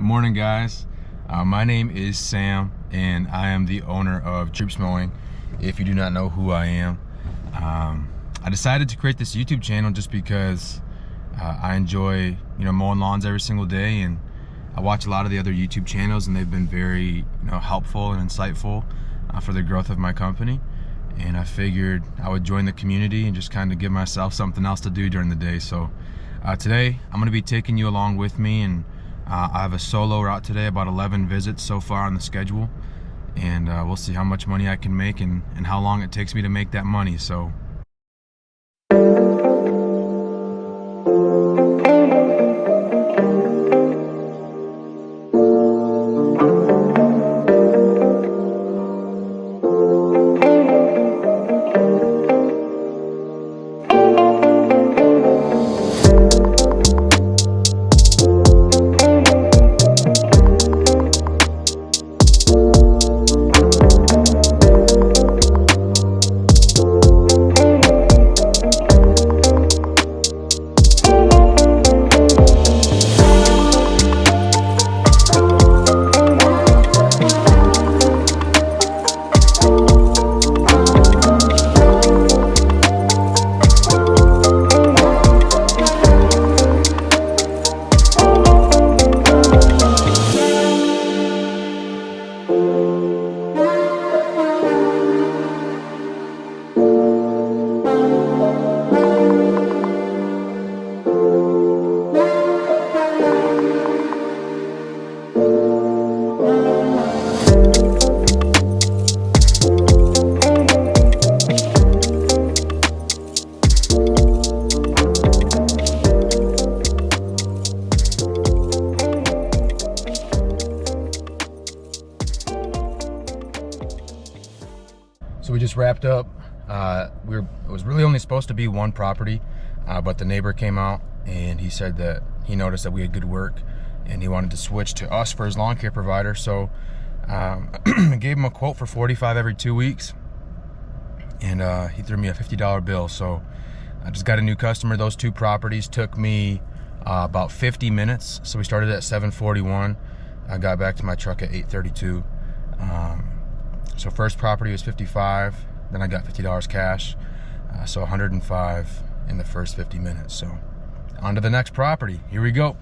Morning, guys. My name is Sam, and I am the owner of Mowing. If you do not know who I am, I decided to create this YouTube channel just because I enjoy, mowing lawns every single day, and I watch a lot of the other YouTube channels, and they've been very, helpful and insightful for the growth of my company. And I figured I would join the community and just kind of give myself something else to do during the day. So today I'm going to be taking you along with me, and I have a solo route today, about 11 visits so far on the schedule, and we'll see how much money I can make and how long it takes me to make that money. So we just wrapped up. It was really only supposed to be one property, but the neighbor came out and he said that he noticed that we had good work and he wanted to switch to us for his lawn care provider. So I gave him a quote for $45 every 2 weeks, and he threw me a $50 bill. So I just got a new customer. Those two properties took me about 50 minutes. So we started at 7:41. I got back to my truck at 8:32. So first property was $55, then I got $50 cash, so $105 in the first 50 minutes. So on to the next property. Here we go.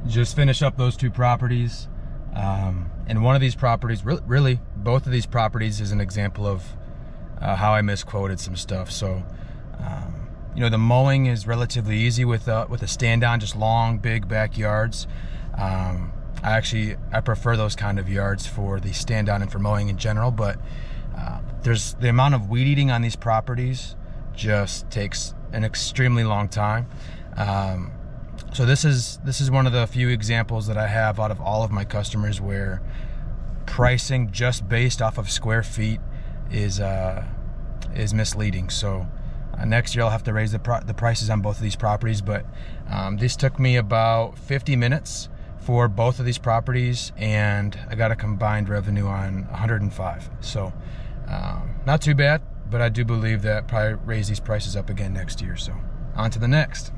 Just finish up those two properties, and one of these properties, really both of these properties, is an example of how I misquoted some stuff. So the mowing is relatively easy with a stand down, just long big backyards. I prefer those kind of yards for the stand down and for mowing in general, but there's the amount of weed eating on these properties just takes an extremely long time. So this is one of the few examples that I have out of all of my customers where pricing just based off of square feet is misleading. So next year I'll have to raise the prices on both of these properties, but this took me about 50 minutes for both of these properties, and I got a combined revenue on 105. So not too bad, but I do believe that probably raise these prices up again next year. So on to the next.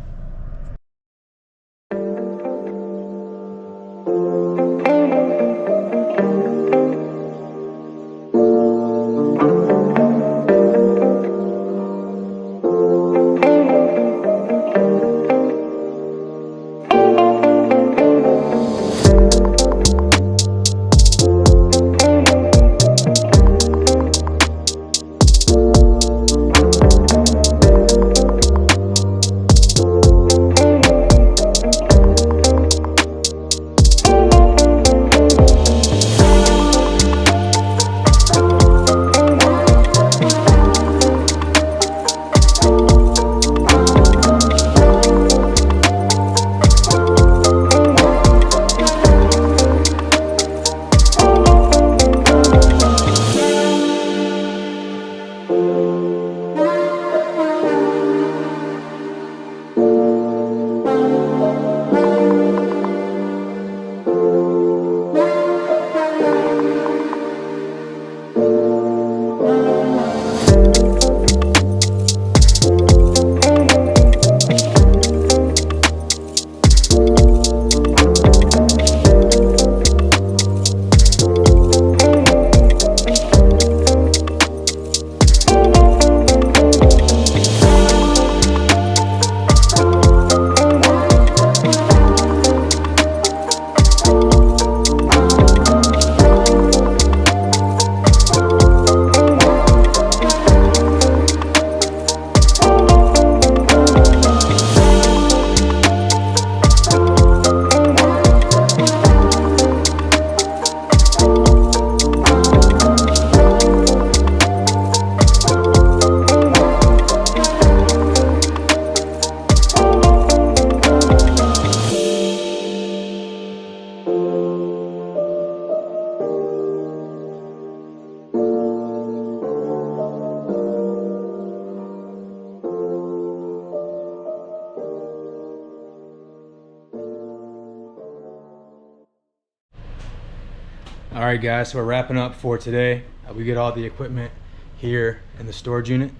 All right, guys, so we're wrapping up for today. We get all the equipment here in the storage unit.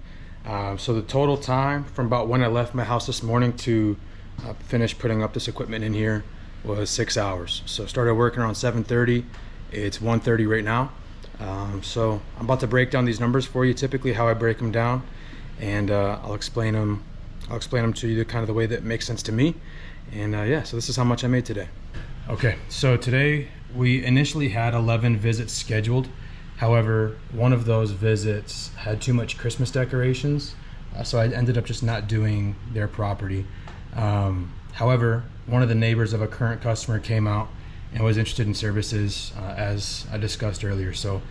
So the total time from about when I left my house this morning to finish putting up this equipment in here was 6 hours. So started working around 7:30. It's 1:30 right now. So I'm about to break down these numbers for you, typically how I break them down, and I'll explain them to you kind of the way that makes sense to me. And yeah, so this is how much I made today. Okay, so today we initially had 11 visits scheduled. However, one of those visits had too much Christmas decorations, so I ended up just not doing their property. However, one of the neighbors of a current customer came out and was interested in services, as I discussed earlier. So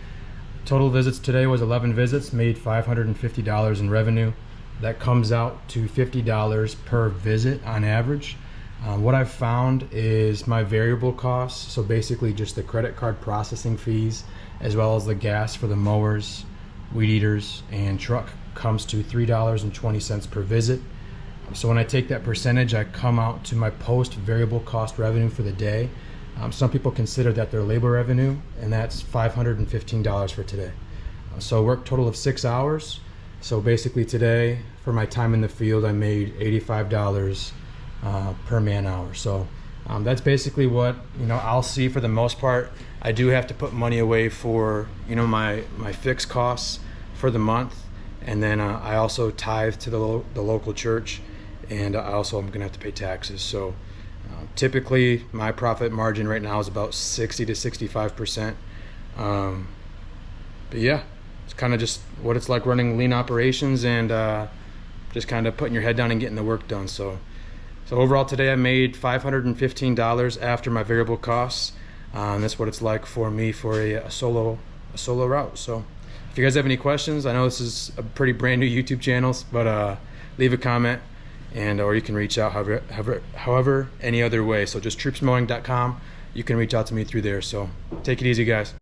total visits today was 11 visits, made $550 in revenue. That comes out to $50 per visit on average. What I've found is my variable costs, so basically just the credit card processing fees, as well as the gas for the mowers, weed eaters, and truck, comes to $3.20 per visit. So when I take that percentage, I come out to my post variable cost revenue for the day. Some people consider that their labor revenue, and that's $515 for today. So work total of 6 hours. So basically today, for my time in the field, I made $85 per man hour. So that's basically what I'll see for the most part. I do have to put money away for my fixed costs for the month, and then I also tithe to the local church, and I also am gonna have to pay taxes. So typically my profit margin right now is about 60 to 65%. But yeah, it's kind of just what it's like running lean operations, and just kind of putting your head down and getting the work done. So overall today I made $515 after my variable costs. And that's what it's like for me for a solo route. So if you guys have any questions, I know this is a pretty brand new YouTube channel, but leave a comment and or you can reach out however any other way. So just troopsmowing.com. You can reach out to me through there. So take it easy, guys.